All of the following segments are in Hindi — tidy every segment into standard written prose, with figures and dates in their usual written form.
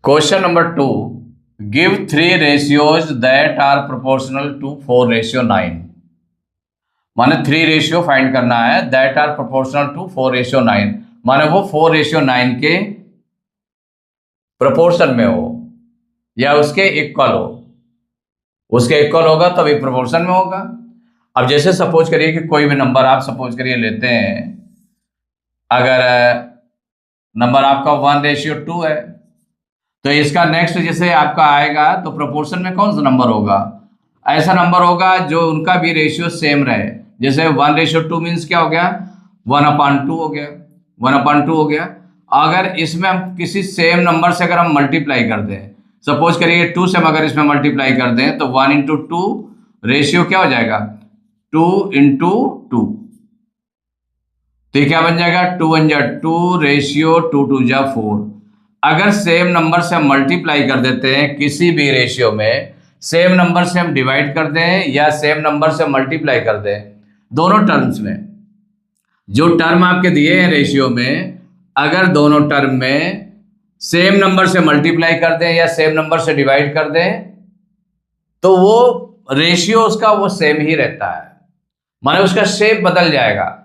Question number 2, give 3 ratios that are proportional to 4:9। माने 3 रेशियो फाइंड करना है दैट आर प्रोपोर्शनल टू 4:9, माने वो 4:9 के प्रोपोर्शन में हो या उसके इक्वल हो। उसके इक्वल होगा तभी प्रोपोर्शन में होगा। अब जैसे सपोज करिए कि कोई भी नंबर आप सपोज करिए लेते हैं, अगर नंबर आपका 1:2 है तो इसका नेक्स्ट जैसे आपका आएगा तो प्रोपोर्शन में कौन सा नंबर होगा? ऐसा नंबर होगा जो उनका भी रेशियो सेम रहे। जैसे 1:2 मीन्स क्या हो गया? 1/2 हो गया, 1/2 हो गया। अगर इसमें हम किसी सेम नंबर से अगर हम मल्टीप्लाई कर दें, सपोज करिए 2 से हम अगर इसमें मल्टीप्लाई कर दें तो 1:2 रेशियो क्या हो जाएगा? 2:2। तो ये क्या बन जाएगा? 2 रेशियो 2 4। अगर सेम नंबर से हम मल्टीप्लाई कर देते हैं किसी भी रेशियो में, सेम नंबर से हम डिवाइड कर दें या सेम नंबर से मल्टीप्लाई कर दें, दोनों टर्म्स में जो टर्म आपके दिए हैं रेशियो में, अगर दोनों टर्म में सेम नंबर से मल्टीप्लाई कर दें या सेम नंबर से डिवाइड कर दें तो वो रेशियो उसका वो सेम ही रहता है। माने उसका शेप बदल जाएगा,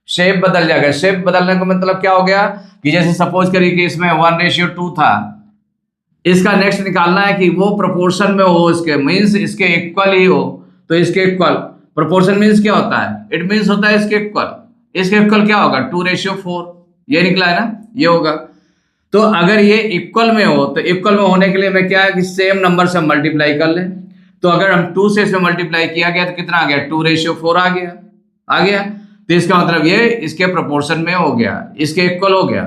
शेप बदल जाएगा। शेप बदलने का मतलब क्या हो गया कि जैसे सपोज करिए कि इसमें 1:2 था, इसका नेक्स्ट निकालना है कि वो प्रोपोर्शन में हो, इसके मीन्स इसके इक्वल ही हो। तो इसके इक्वल, प्रोपोर्शन मीन्स क्या होता है? इट मीन्स होता है इसके इक्वल। इसके इक्वल क्या होगा? 2:4। ये निकला है ना, ये होगा। तो अगर ये इक्वल में हो तो इक्वल में होने के लिए मैं क्या है कि सेम नंबर से मल्टीप्लाई कर लें। तो अगर हम 2 से इसमें मल्टीप्लाई किया गया तो कितना आ गया? 2:4 आ गया, आ गया। तो इसका मतलब ये इसके प्रोपोर्शन में हो गया, इसके इक्वल हो गया।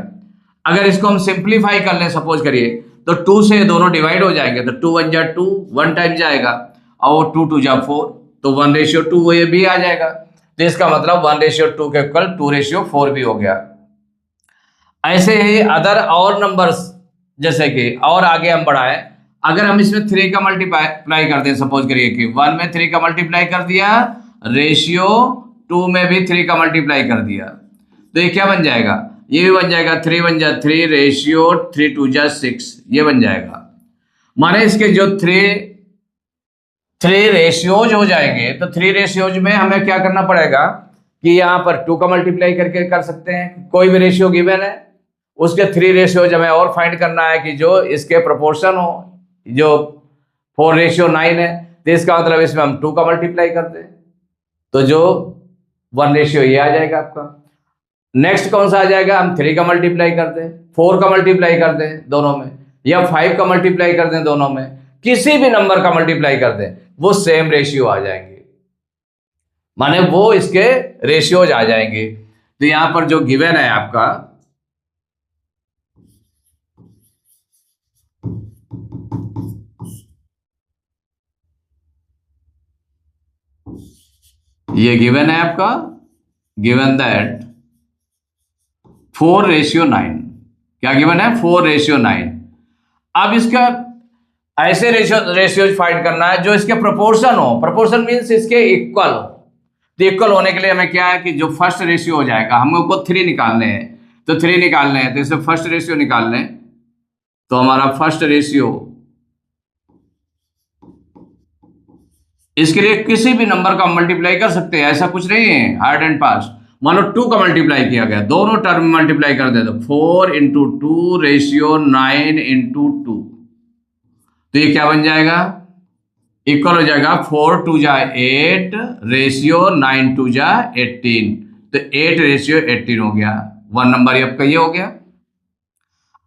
अगर इसको हम सिंप्लीफाई कर लें सपोज करिए तो 2 से दोनों डिवाइड हो जाएंगे तो 2 1 2, 1 टाइम जाएगा और 2 2 4, तो 1:2 वो ये भी आ जाएगा। तो इसका मतलब 1:2 के इक्वल 2:4 भी हो गया। ऐसे ही अदर और नंबर्स, जैसे कि और आगे हम बढ़ाएं, अगर हम इसमें 3 का मल्टीप्लाई कर दें, सपोज करिए कि 1 में 3 का मल्टीप्लाई कर दिया, रेशियो 2 में भी 3 का मल्टीप्लाई कर दिया, तो ये क्या बन जाएगा? ये भी बन जाएगा 3 1 3, रेशियो 3 2 6, ये बन जाएगा। माने इसके जो 3 रेशियोज हो जाएंगे तो 3 रेशियोज में हमें क्या करना पड़ेगा कि यहाँ पर 2 का मल्टीप्लाई करके कर सकते हैं। कोई भी रेशियो गिवन है उसके 3 रेशियोज हमें और फाइंड करना है कि जो इसके प्रोपोर्शन हो। जो 4:9 है तो इसका मतलब इसमें हम 2 का मल्टीप्लाई कर दें तो जो 1 रेशियो ये आ जाएगा आपका। नेक्स्ट कौन सा आ जाएगा? हम 3 का मल्टीप्लाई कर दें, 4 का मल्टीप्लाई कर दें दोनों में, या 5 का मल्टीप्लाई कर दें दोनों में, किसी भी नंबर का मल्टीप्लाई कर दें, वो सेम रेशियो आ जाएंगे। माने वो इसके रेशियोज आ जाएंगे। तो यहां पर जो गिवन है आपका, ये गिवन है आपका, गिवन दैट 4:9। क्या गिवन है? 4:9। अब इसका ऐसे रेशियोज फाइंड करना है जो इसके प्रोपोर्शन हो। प्रोपोर्शन मीन्स इसके इक्वल हो। तो इक्वल होने के लिए हमें क्या है कि जो फर्स्ट रेशियो हो जाएगा, हमको 3 निकालने हैं, तो 3 निकालने हैं तो इसे फर्स्ट रेशियो निकाल लें। तो हमारा फर्स्ट रेशियो, इसके लिए किसी भी नंबर का मल्टीप्लाई कर सकते हैं, ऐसा कुछ नहीं है हार्ड एंड फास्ट। मान लो 2 का मल्टीप्लाई किया गया, दोनों टर्म में मल्टीप्लाई कर दे तो 4 × 2 रेशियो 9 × 2, तो ये क्या बन जाएगा? इक्वल हो जाएगा 4 2 8, रेशियो 9 2 18, तो 8:18 हो गया। 1 नंबर ये आपका ये हो गया।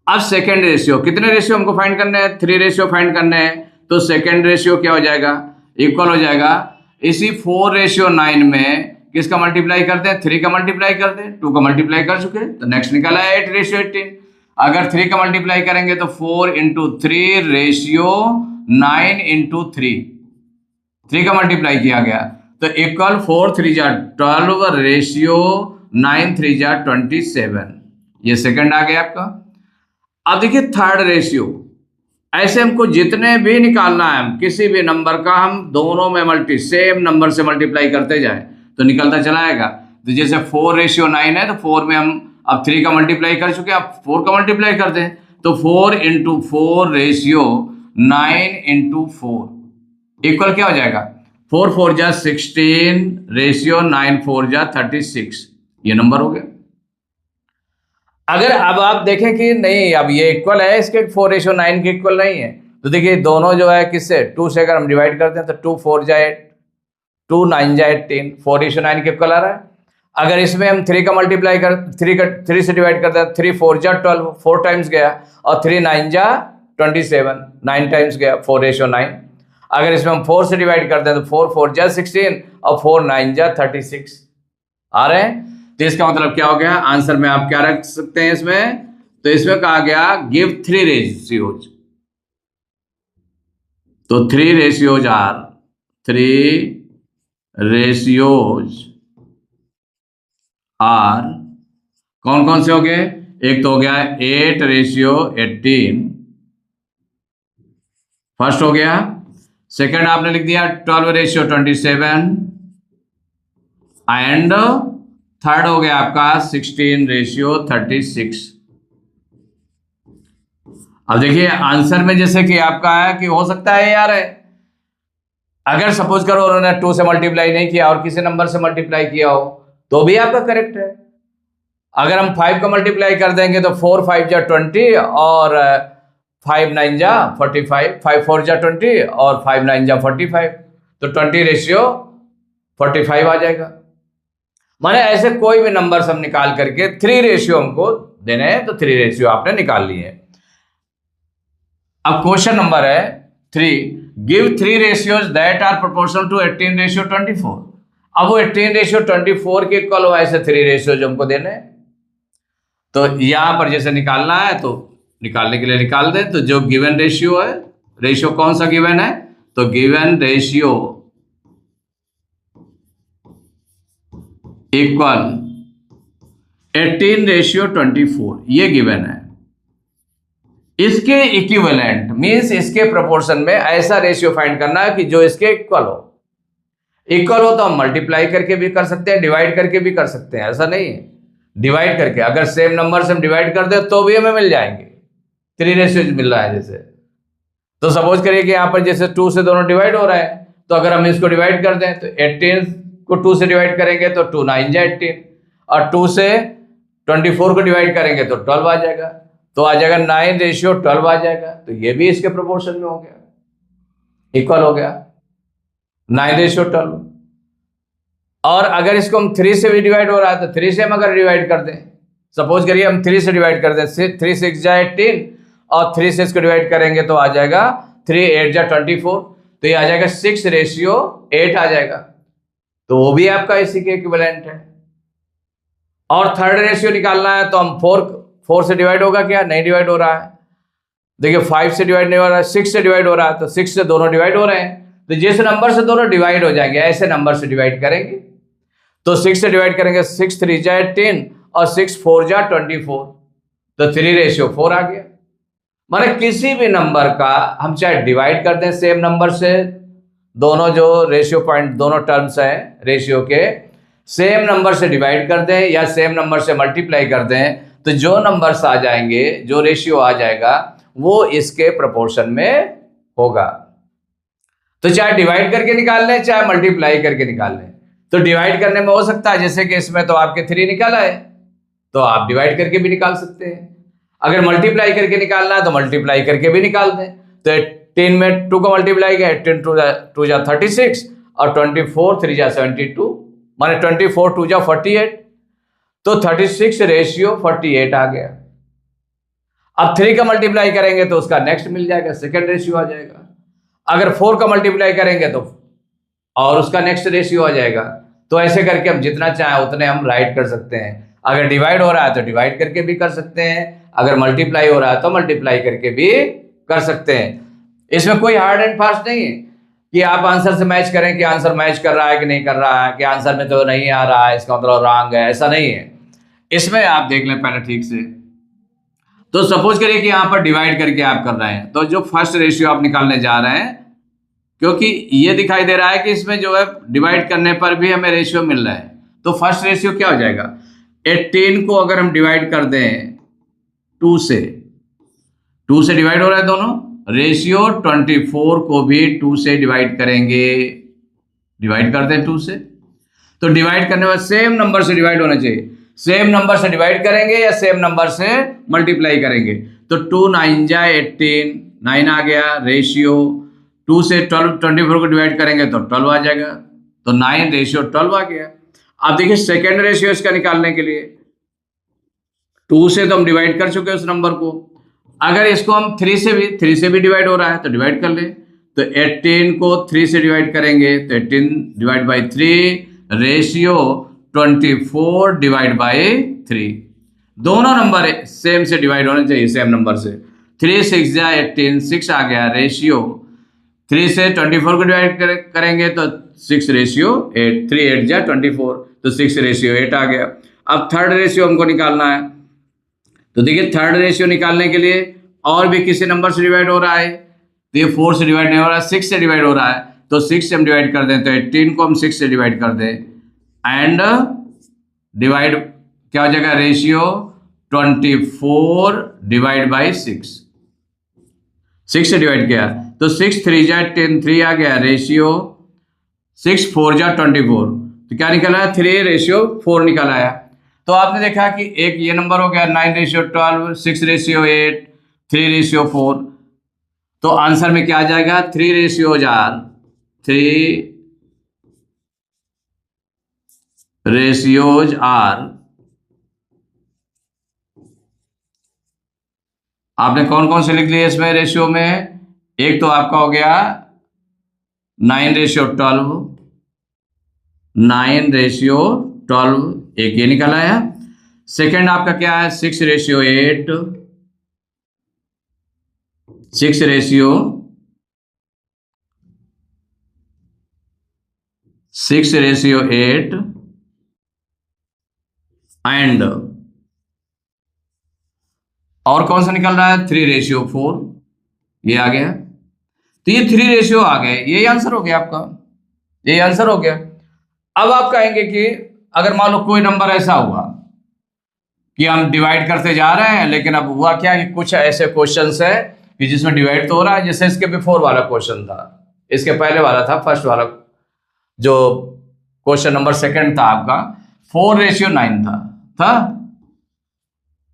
अब सेकेंड रेशियो, कितने रेशियो हमको फाइंड करने हैं? 3 रेशियो फाइंड करने हैं। तो सेकेंड रेशियो क्या हो जाएगा? इक्वल हो जाएगा इसी 4:9 में किसका मल्टीप्लाई करते हैं? 3 का मल्टीप्लाई कर दें, 2 का मल्टीप्लाई कर चुके तो नेक्स्ट निकाला है 8:18। अगर 3 का मल्टीप्लाई करेंगे तो 4 × 3, रेशियो 9 × 3, 3 का मल्टीप्लाई किया गया तो इक्वल 4 3 12, रेशियो 9 3 27, ये सेकंड आ गया आपका। अब देखिए थर्ड रेशियो, ऐसे हमको जितने भी निकालना है, हम किसी भी नंबर का हम दोनों में सेम नंबर से मल्टीप्लाई करते जाए तो निकलता चला आएगा। तो जैसे 4:9 है तो 4 में हम अब 3 का मल्टीप्लाई कर चुके हैं, अब 4 का मल्टीप्लाई कर दें तो 4 इंटू 4 रेशियो 9 इंटू 4 इक्वल क्या हो जाएगा? 4 4 जा 16 रेशियो 9 4 जा 36, ये नंबर हो गया। अगर अब आप देखें कि नहीं, अब ये इक्वल है इसके 4:9 के इक्वल नहीं है, तो देखिए दोनों जो है किससे 2 से अगर हम डिवाइड करते हैं तो 2 4 जा 8, 2 9 जा 18, 4:9 के इक्वल आ रहा है। अगर इसमें हम 3 का मल्टीप्लाई कर 3 से डिवाइड करते हैं, 3 4 जा 12, 4 टाइम्स गया, और 3 9 जा 27, 9 टाइम्स गया, 4:9। अगर इसमें हम 4 से डिवाइड करते हैं तो 4 4 जा 16 और 4 9 जा 36 आ रहे हैं। तो इसका मतलब क्या हो गया? आंसर में आप क्या रख सकते हैं इसमें? तो इसमें कहा गया गिव 3 रेशियोज, तो 3 रेशियोज आर 3 रेशियोज आर कौन कौन से हो गए? एक तो हो गया 8:18 फर्स्ट हो गया। सेकंड आपने लिख दिया 12:27 एंड थर्ड हो गया आपका 16:36। अब देखिए आंसर में जैसे कि आपका है कि हो सकता है यार, अगर सपोज करो उन्होंने 2 से मल्टीप्लाई नहीं किया और किसी नंबर से मल्टीप्लाई किया हो तो भी आपका करेक्ट है। अगर हम 5 का मल्टीप्लाई कर देंगे तो 4 5 जा 20 और 5 9 जा 45, 5 4 जा 20 और 5 9 जा 45, तो 20:45 आ जाएगा। माने ऐसे कोई भी नंबर हम निकाल करके 3 रेशियो हमको देने हैं तो 3 रेशियो आपने निकाल लिए। अब क्वेश्चन नंबर है 3, give 3 ratios that are proportional to 18:24। अब वो 18:24 के इक्वल हो ऐसे 3 रेशियोज हमको देने हैं, तो यहां पर जैसे निकालना है तो निकालने के लिए निकाल दें। तो जो गिवन रेशियो है, रेशियो कौन सा गिवन है? तो गिवन रेशियो इक्वल 18:24, ये गिवन है। इसके इक्विवेलेंट मींस इसके प्रोपोर्शन में ऐसा रेशियो फाइंड करना है कि जो इसके इक्वल हो। इक्वल हो तो हम मल्टीप्लाई करके भी कर सकते हैं, डिवाइड करके भी कर सकते हैं, ऐसा नहीं है। डिवाइड करके अगर सेम नंबर से हम डिवाइड कर दे तो भी हमें मिल जाएंगे, 3 रेशियोज मिल रहा है जैसे। तो सपोज करिए कि यहाँ पर जैसे 2 से दोनों डिवाइड हो रहा है, तो अगर हम इसको डिवाइड कर दें तो 18 को 2 से डिवाइड करेंगे तो 2 9 जा 18, और 2 से 24 को डिवाइड करेंगे तो 12 आ जाएगा, तो आ जाएगा 9:12 आ जाएगा। तो ये भी इसके प्रोपोर्शन में हो गया, इक्वल हो गया 9:12। और अगर इसको हम 3 से भी डिवाइड हो रहा है तो 3 से हम अगर डिवाइड कर दें, सपोज करिए हम 3 से डिवाइड कर दें, 3 6 जा 18 और 3 से इसको डिवाइड करेंगे तो आ जाएगा 3 8 जा 24, तो ये आ जाएगा 6:8 आ जाएगा, तो वो भी आपका इसी के इक्विवेलेंट है। और थर्ड रेशियो निकालना है तो हम 4 से डिवाइड होगा क्या? नहीं डिवाइड हो रहा है। देखिए 5 से डिवाइड नहीं हो रहा है, 6 से डिवाइड हो रहा है, तो 6 से दोनों डिवाइड हो रहे हैं, तो जिस नंबर से दोनों डिवाइड हो जाएंगे ऐसे नंबर से डिवाइड करेंगे। तो 6 से डिवाइड करेंगे, 6 3 जा 18 और 6 4 जा 24, तो 3:4 आ गया। माने किसी भी नंबर का हम चाहे डिवाइड कर दें सेम नंबर से, दोनों जो रेशियो पॉइंट दोनों टर्म्स हैं रेशियो के, सेम नंबर से डिवाइड कर दें या सेम नंबर से मल्टीप्लाई कर दें, तो जो नंबर्स आ जाएंगे, जो रेशियो आ जाएगा वो इसके प्रोपोर्शन में होगा। तो चाहे डिवाइड करके निकाल लें चाहे मल्टीप्लाई करके निकाल लें। तो डिवाइड करने में हो सकता है जैसे कि इसमें तो आपके 3 निकाला है, तो आप डिवाइड करके भी निकाल सकते हैं। अगर मल्टीप्लाई करके निकालना है तो मल्टीप्लाई करके भी निकाल दें। तो 18 में 2 का मल्टीप्लाई किया, 18 2 जा 36 और 24 3 जा 72, माने 24 2 जा 48, तो 36:48 आ गया। अब 3 का मल्टीप्लाई करेंगे तो उसका नेक्स्ट मिल जाएगा, सेकंड रेशियो आ जाएगा। अगर 4 का मल्टीप्लाई करेंगे तो और उसका नेक्स्ट रेशियो आ जाएगा। तो ऐसे करके हम जितना चाहे उतने हम राइट कर सकते हैं। अगर डिवाइड हो रहा है तो डिवाइड करके भी कर सकते हैं, अगर मल्टीप्लाई हो रहा है तो मल्टीप्लाई करके भी कर सकते हैं। इसमें कोई हार्ड एंड फास्ट नहीं है कि आप आंसर से मैच करें कि आंसर मैच कर रहा है कि नहीं कर रहा है, कि आंसर में तो नहीं आ रहा है इसका मतलब रॉन्ग है, ऐसा नहीं है। इसमें आप देख लें पहले ठीक से। तो सपोज करिए कि यहां पर डिवाइड करके आप कर रहे हैं, तो जो फर्स्ट रेशियो आप निकालने जा रहे हैं, क्योंकि ये दिखाई दे रहा है कि इसमें जो है डिवाइड करने पर भी हमें रेशियो मिल रहा है, तो फर्स्ट रेशियो क्या हो जाएगा? 18 को अगर हम डिवाइड कर दें 2 से 2 से डिवाइड हो रहा है दोनों। रेशियो 24 को भी 2 से डिवाइड करेंगे, डिवाइड करते हैं 2 से। तो डिवाइड करने में सेम नंबर से डिवाइड होना चाहिए। सेम नंबर से डिवाइड करेंगे या सेम नंबर से मल्टीप्लाई करेंगे। तो 2 9 जा 18, 9 आ गया। रेशियो 2 से 12 24 को डिवाइड करेंगे तो 12 आ जाएगा। तो 9 रेशियो 12 आ गया। अब देखिए सेकेंड रेशियो इसका निकालने के लिए 2 से तो हम डिवाइड कर चुके हैं उस नंबर को। अगर इसको हम 3 से भी डिवाइड हो रहा है तो डिवाइड कर ले। तो 18 को 3 से डिवाइड करेंगे तो 18 divide by 3 ratio 24 divide by 3। दोनों नंबर सेम से डिवाइड होने चाहिए, सेम नंबर से। 3 6 जा 18, 6 आ गया। रेशियो 3 से 24 को डिवाइड करेंगे तो 6 रेशियो 8, 3 8 जा 24, तो 6 रेशियो 8 आ गया। अब थर्ड रेशियो हमको निकालना है। तो देखिए थर्ड रेशियो निकालने के लिए और भी किसी नंबर से डिवाइड हो रहा है। तो ये 4 से डिवाइड नहीं हो रहा है, 6 से डिवाइड हो रहा है। तो 6 से हम डिवाइड कर दें तो 18 को हम 6 से डिवाइड कर दें एंड डिवाइड क्या हो जाएगा, रेशियो 24 डिवाइड बाई 6। 6 से डिवाइड किया तो 6 3 जा 10, 3 आ गया। रेशियो 6 4 जा 24, तो क्या निकला है, 3 रेशियो 4 निकल आया। तो आपने देखा कि एक ये नंबर हो गया 9 रेशियो 12, 6 रेशियो 8, 3 रेशियो 4। तो आंसर में क्या आ जाएगा, 3 रेशियोज आर 3 रेशियोज आर। आपने कौन कौन से लिख लिए इसमें रेशियो में, एक तो आपका हो गया 9 रेशियो 12, 9 रेशियो 12, एक ये निकल आया। सेकेंड आपका क्या है 6 रेशियो 8, 6 रेशियो 8 एंड और कौन सा निकल रहा है 3 रेशियो 4, ये आ गया। तो ये 3 रेशियो आ गए, यही आंसर हो गया आपका, यही आंसर हो गया। अब आप कहेंगे कि अगर मान लो कोई नंबर ऐसा हुआ कि हम डिवाइड करते जा रहे हैं लेकिन अब हुआ क्या कि कुछ ऐसे क्वेश्चंस है कि जिसमें डिवाइड तो हो रहा है, जैसे इसके बिफोर वाला क्वेश्चन था, इसके पहले वाला था, फर्स्ट वाला जो क्वेश्चन नंबर सेकंड था आपका 4 रेशियो 9 था।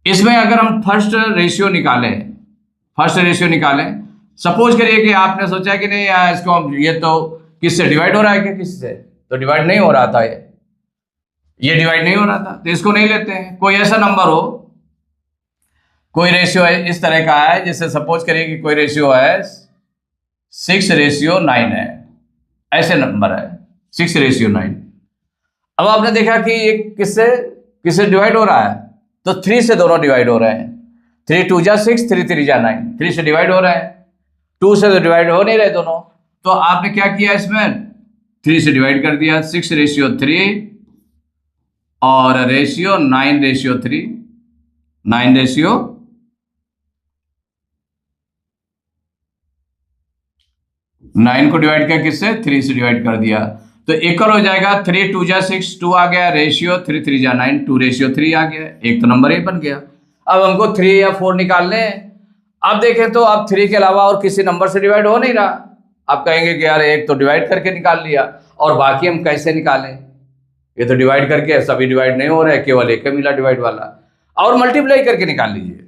इसमें अगर हम फर्स्ट रेशियो निकालें, सपोज करिए कि आपने सोचा कि नहीं यार इसको हम, ये तो किससे डिवाइड हो रहा है, क्या किससे, तो डिवाइड नहीं हो रहा था, ये डिवाइड नहीं हो रहा था, तो इसको नहीं लेते हैं। कोई ऐसा नंबर हो, कोई रेशियो है इस तरह का है, जैसे सपोज करिए कि कोई रेशियो है 6 रेशियो 9 है, ऐसे नंबर है 6 रेशियो 9। अब आपने देखा कि ये किससे डिवाइड हो रहा है, तो 3 से दोनों डिवाइड हो रहे हैं। 3 2 जा 6, 3 3 जा 9, 3 से डिवाइड हो रहे हैं, 2 से तो डिवाइड हो नहीं रहे दोनों। तो आपने क्या किया, इसमें 3 से डिवाइड कर दिया, 6 रेशियो 3 और रेशियो 9 रेशियो 3, 9 रेशियो 9 को डिवाइड किया किससे, 3 से डिवाइड कर दिया, तो इक्वल हो जाएगा 3 2 जा 6, 2 आ गया, रेशियो 3 3 जा 9, 2 रेशियो 3 आ गया। एक तो नंबर ये बन गया। अब हमको 3 या 4 निकालने हैं। अब देखें तो अब 3 के अलावा और किसी नंबर से डिवाइड हो नहीं रहा। आप कहेंगे कि यार एक तो डिवाइड करके निकाल लिया और बाकी हम कैसे निकालें, ये तो डिवाइड करके सभी डिवाइड नहीं हो रहे, केवल एक मिला डिवाइड वाला, और मल्टीप्लाई करके निकाल लीजिए।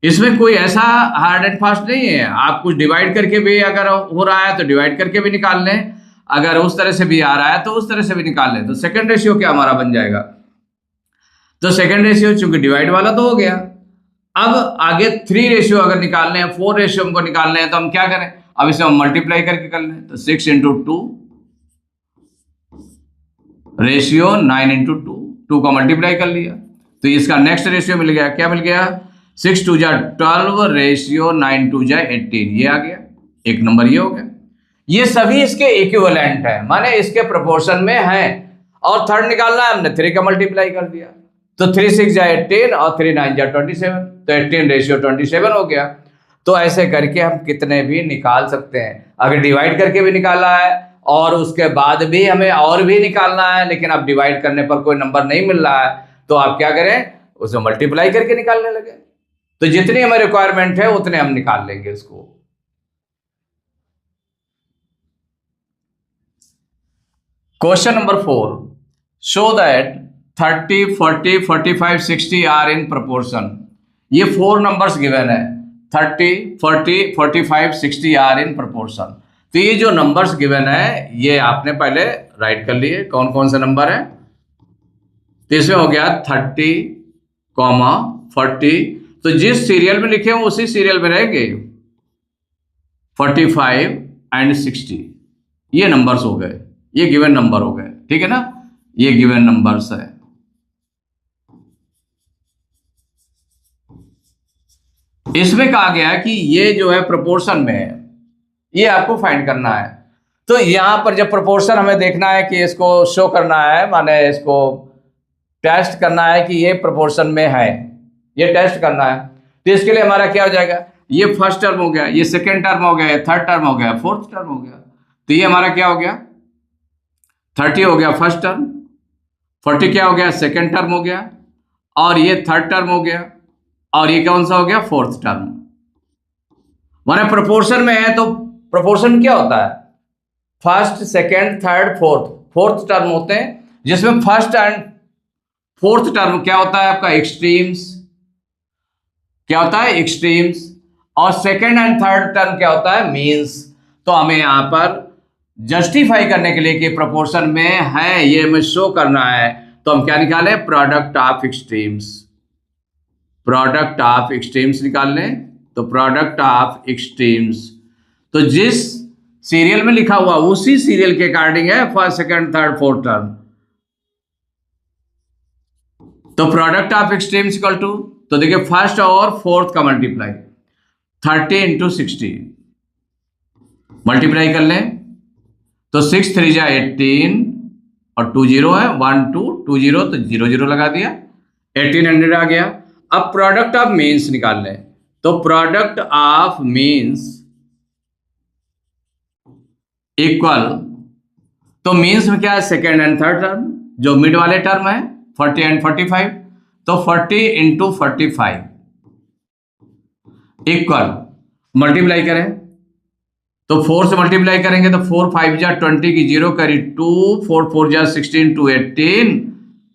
इसमें कोई ऐसा हार्ड एंड फास्ट नहीं है, आप कुछ डिवाइड करके भी अगर हो रहा है तो डिवाइड करके भी निकाल लें, अगर उस तरह से भी आ रहा है तो उस तरह से भी निकाल लें। तो सेकंड रेशियो क्या हमारा बन जाएगा, तो सेकंड रेशियो चूंकि डिवाइड वाला तो हो गया। अब आगे 3 रेशियो अगर निकालने हैं, 4 रेशियो हमको निकालने हैं, तो हम क्या करें, अब इसे हम मल्टीप्लाई करके कर लें। तो 6 × 2 रेशियो 9 × 2 का मल्टीप्लाई कर लिया, तो इसका नेक्स्ट रेशियो मिल गया, क्या मिल गया, 6 2 जा 12 रेशियो 9 2 जा 18, ये आ गया, एक नंबर ये हो गया। ये सभी इसके इक्विवेलेंट है, माने इसके प्रोपोर्शन में है। और थर्ड निकालना है, हमने 3 का मल्टीप्लाई कर दिया, तो 3 6 जा 18 और 3 9 जा 27, तो 18 रेशियो 27 हो गया। तो ऐसे करके हम कितने भी निकाल सकते हैं। अगर डिवाइड करके भी निकाला है और उसके बाद भी हमें और भी निकालना है, लेकिन अब डिवाइड करने पर कोई नंबर नहीं मिल रहा है, तो आप क्या करें, उसे मल्टीप्लाई करके निकालने लगे। तो जितनी हमें रिक्वायरमेंट है उतने हम निकाल लेंगे इसको। Question number 4, show that 30, 40, 45, 60 are in proportion. ये 4 नंबर्स गिवन है, 30, 40, 45, 60 आर इन प्रोपोर्शन। तो ये जो नंबर्स गिवन है ये आपने पहले राइट कर लिए, कौन कौन से नंबर है। तो इसमें हो गया 30, 40, तो जिस सीरियल में लिखे हो उसी सीरियल में रहेंगे 45 एंड 60। ये नंबर्स हो गए, ये गिवन नंबर हो गए, ठीक है ना, ये गिवन नंबर्स है। इसमें कहा गया कि ये जो है प्रोपोर्शन में है, ये आपको फाइंड करना है। तो यहां पर जब प्रोपोर्शन हमें देखना है कि इसको शो करना है, माने इसको टेस्ट करना है कि ये प्रोपोर्शन में है, ये टेस्ट करना है। तो इसके लिए हमारा क्या हो जाएगा, ये फर्स्ट टर्म हो गया, ये सेकेंड टर्म हो गया, ये थर्ड टर्म हो गया, फोर्थ टर्म हो गया। तो ये हमारा क्या हो गया, 30 हो गया फर्स्ट टर्म, 40 क्या हो गया सेकेंड टर्म हो गया, और ये थर्ड टर्म हो गया, और ये कौन सा हो गया फोर्थ टर्म। माने प्रोपोर्शन में है तो प्रोपोर्शन क्या होता है, first second third fourth term होते हैं, जिसमें फर्स्ट एंड फोर्थ टर्म क्या होता है आपका एक्सट्रीम्स, क्या होता है एक्सट्रीम्स, और सेकेंड एंड थर्ड टर्म क्या होता है मीन्स। तो हमें यहां पर जस्टिफाई करने के लिए कि प्रोपोर्शन में है ये हमें शो करना है, तो हम क्या निकालें, product of extremes, product of extremes निकाल लें। तो प्रोडक्ट ऑफ एक्सट्रीम्स, तो जिस सीरियल में लिखा हुआ उसी सीरियल के अकॉर्डिंग है first second third fourth term. तो product of extremes equal to, तो देखिए फर्स्ट और फोर्थ का मल्टीप्लाई 30 इंटू 60 मल्टीप्लाई कर लें, तो 6 3 जा 18 और 2 0 है, 1 2 2 0, तो 0 0 लगा दिया, 1800 आ गया। अब प्रोडक्ट ऑफ मीन्स निकाल लें, तो प्रोडक्ट ऑफ मीन्स इक्वल, तो मीन्स में क्या है सेकेंड एंड थर्ड टर्म, जो मिड वाले टर्म है 40 एंड 45, तो 40 इंटू 45 इक्वल मल्टीप्लाई करें, तो 4 से मल्टीप्लाई करेंगे तो 4 5 जा 20 की 0 करी 2, 4 4 जा 16 2 18,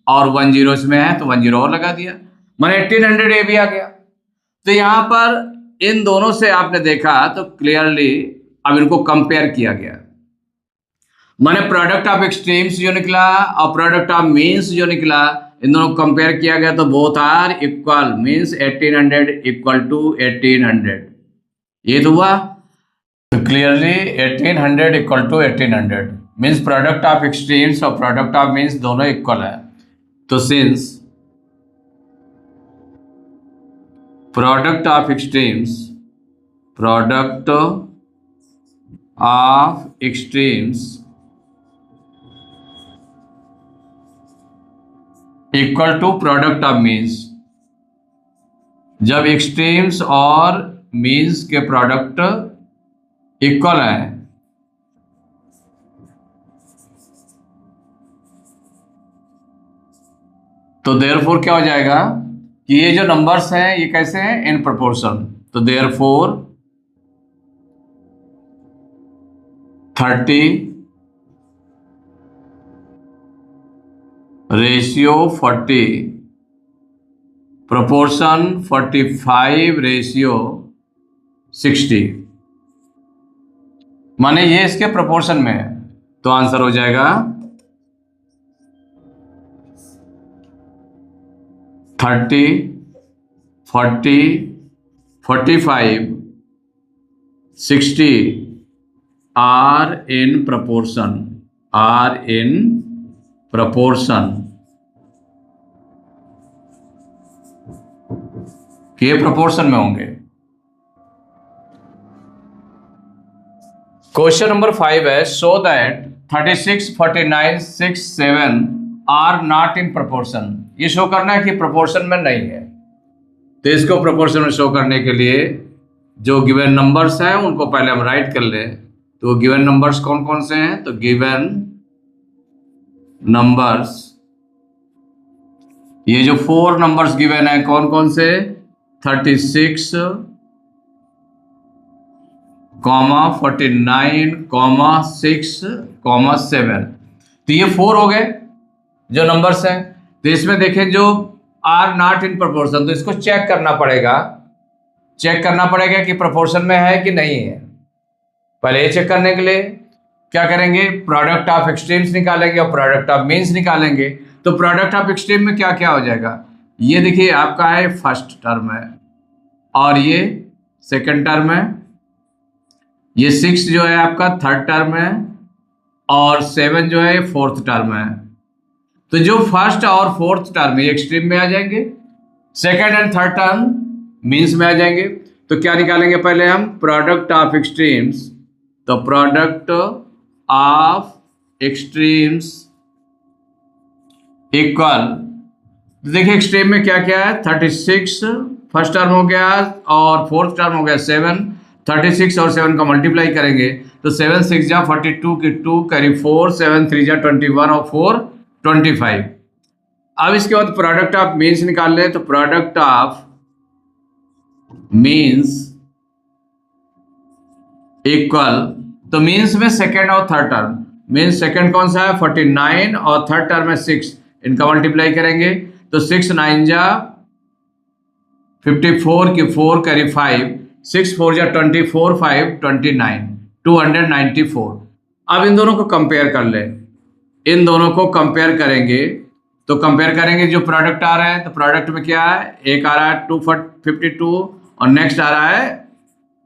और 1 0 इसमें है तो 1 0 और लगा दिया, मैंने 1800 ए भी आ गया। तो यहां पर इन दोनों से आपने देखा तो क्लियरली अब इनको कंपेयर किया गया, मैंने प्रोडक्ट ऑफ एक्सट्रीम्स जो निकला और प्रोडक्ट ऑफ मीन्स जो निकला, इन दोनों को कंपेयर किया गया तो both are equal, means 1800 equal to 1800, ये तो हुआ clearly 1800 equal to 1800, means product of extremes और प्रोडक्ट ऑफ मीन्स दोनों इक्वल है। तो since product of extremes, product of extremes equal to product of means, जब एक्सट्रीम्स और मीन्स के प्रोडक्ट इक्वल है तो देयरफॉर क्या हो जाएगा कि ये जो नंबर्स हैं ये कैसे हैं इन प्रोपोर्शन, तो देयरफॉर 30 रेशियो 40 प्रोपोर्शन 45 रेशियो 60, माने ये इसके प्रोपोर्शन में है, तो आंसर हो जाएगा 30 40 45 60 are in proportion, are in proportion, ये प्रपोर्शन में होंगे। क्वेश्चन नंबर 5 है show that 36 49 6 7 are not in proportion. ये शो करना है कि प्रपोर्शन में नहीं है, तो इसको प्रपोर्शन में शो करने के लिए जो गिवन नंबर्स हैं उनको पहले हम राइट कर लें। तो गिवन नंबर्स कौन कौन से हैं, तो गिवन नंबर्स, ये जो 4 नंबर्स गिवन है कौन कौन से, 36, 49, 6, 7। तो ये 4 हो गए जो नंबर्स हैं। तो इसमें देखें जो आर नॉट इन प्रोपोर्शन, तो इसको चेक करना पड़ेगा, कि प्रोपोर्शन में है कि नहीं है। पहले ये चेक करने के लिए क्या करेंगे, प्रोडक्ट ऑफ एक्सट्रीम्स निकालेंगे और प्रोडक्ट ऑफ मीन्स निकालेंगे। तो प्रोडक्ट ऑफ एक्सट्रीम में क्या क्या हो जाएगा, ये देखिए आपका है फर्स्ट टर्म है, और ये सेकंड टर्म है, ये 6 जो है आपका थर्ड टर्म है, और 7 जो है फोर्थ टर्म है। तो जो फर्स्ट और फोर्थ टर्म ये एक्सट्रीम में आ जाएंगे, second and third term means में आ जाएंगे। तो क्या निकालेंगे पहले हम, प्रोडक्ट ऑफ एक्सट्रीम्स। तो प्रोडक्ट ऑफ एक्सट्रीम्स इक्वल, देखिए एक्सट्रीम में क्या क्या है, 36 फर्स्ट टर्म हो गया और फोर्थ टर्म हो गया 7। 36 और 7 का मल्टीप्लाई करेंगे तो 7 6 जा 42 की 2 करी 4, 7 3 जा 21 और 4 25। अब इसके बाद प्रोडक्ट ऑफ मीन्स निकाल ले, तो प्रोडक्ट ऑफ मीन्स इक्वल, तो मीन्स में सेकेंड और थर्ड टर्म, मीन्स सेकेंड कौन सा है 49 और थर्ड टर्म है 6, इनका मल्टीप्लाई करेंगे तो 6 9 जा 54 की 4 करी 5, 6 4 जा 24, 5 29, 294। अब इन दोनों को कंपेयर कर ले, इन दोनों को कंपेयर करेंगे तो कंपेयर करेंगे जो प्रोडक्ट आ रहा है, तो प्रोडक्ट में क्या है, एक आ रहा है 252 और नेक्स्ट आ रहा है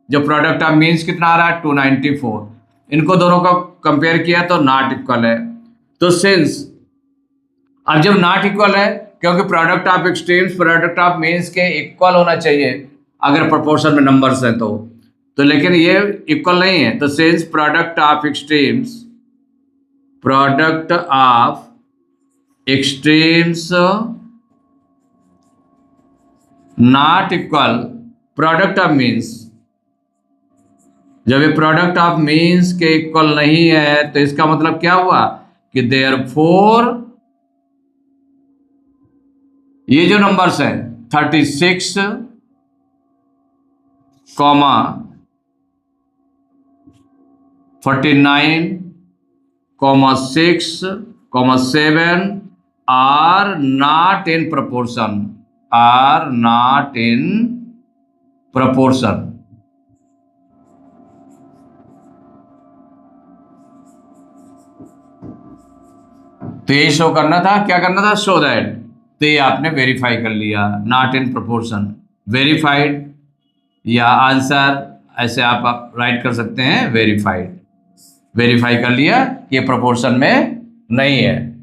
जो प्रोडक्ट ऑफ मीन्स कितना आ रहा है 294। इनको दोनों का कंपेयर किया तो नॉट इक्वल है। तो सिंस अब जब नॉट इक्वल है, क्योंकि product of extremes product of means के इक्वल होना चाहिए अगर प्रोपोर्शन में नंबर्स हैं तो लेकिन ये इक्वल नहीं है, तो since product of extremes not equal product of means, जब ये प्रोडक्ट ऑफ मीन्स के इक्वल नहीं है तो इसका मतलब क्या हुआ कि देयरफॉर ये जो नंबर्स हैं 36, 49, 6, 7 are not in proportion, तो ये शो करना था, क्या करना था, शो दैट। तो ये आपने वेरीफाई कर लिया, नॉट इन प्रोपोर्शन, वेरीफाइड, या आंसर ऐसे आप राइट कर सकते हैं वेरीफाइड, वेरीफाई कर लिया ये प्रोपोर्शन में नहीं है।